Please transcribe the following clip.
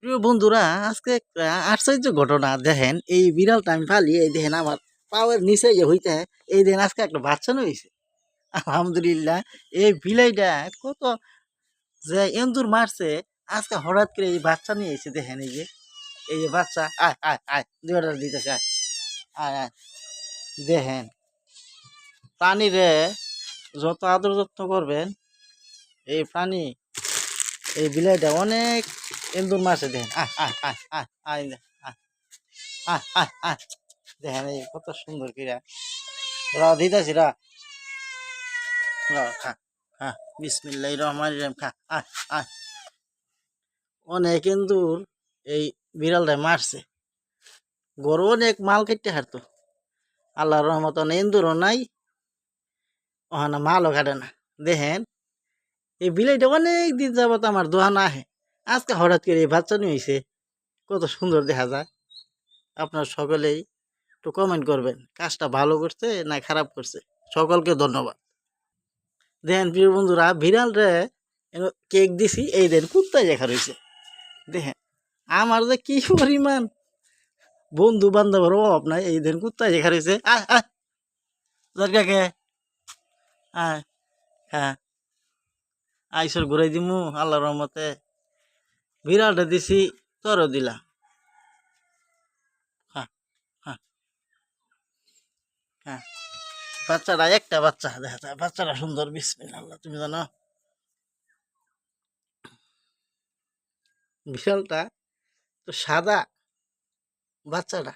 প্রিয় বন্ধুরা, আজকে একটা আশ্চর্য ঘটনা দেখেন। এই বিড়ালটা আমি পালি, এই দেখেন আমার পায়ের নিচে যে হইতে, এই দেখেন আজকে একটা বাচ্চা হয়েছে। আলহামদুলিল্লাহ। এই বিলাইটা কত যে এন্দুর মারছে, আজকে হঠাৎ করে এই বাচ্চা নিয়ে এসে দেখেন। এই যে বাচ্চা, আয় আয় আয়, দুই অর্ডার দিতেছে, আয় আয় আয়। দেখেন, প্রাণীরে যত আদর যত্ন করবেন, এই প্রাণী, এই বিলাইটা অনেক এন্দুর মারছে। দেখেন, আয় আয় আয় আয় আয় আয় আয় আয় আয়। দেখেন এই কত সুন্দর কিরা দিতেছি রা রা, খা খা, বিসমিল্লাহ রহমান রহিম, খা আয় আয়। অনেক এন্দুর এই বিড়ালটা মারছে, গরু অনেক মাল কেটে হারতো। আল্লাহর রহমত এন্দুরও নাই, ওখানে মালও কাটে না। দেখেন এই বিলাইটা অনেক দিন যাবত আমার দোহানো আহে, আজকে হঠাৎ করে এই বাচ্চা নিয়ে হয়েছে। কত সুন্দর দেখা যায়। আপনার সকলেই একটু কমেন্ট করবেন, কাজটা ভালো করছে না খারাপ করছে। সকলকে ধন্যবাদ। দেখেন প্রিয় বন্ধুরা, বিড়াল রে কেক দিছি, এই দেন কুত্তায় দেখা রয়েছে। দেখেন আমার যে কি পরিমাণ বন্ধু বান্ধবের অভাব নাই, এই দেন কুত্তায় দেখা রয়েছে। আয় আয়, দরকাকে আয়, হ্যাঁ আইসর ঘুরাই দিমু আল্লাহ রহমতে। বিড়ালটা দিছি, তোরও দিলাম। হ্যাঁ হ্যাঁ হ্যাঁ। বাচ্চাটা একটা বাচ্চা দেখা যায়, বাচ্চাটা সুন্দর, বিসমিল্লাহ। আল্লাহ, তুমি জানো বিড়ালটা তো সাদা, বাচ্চাটা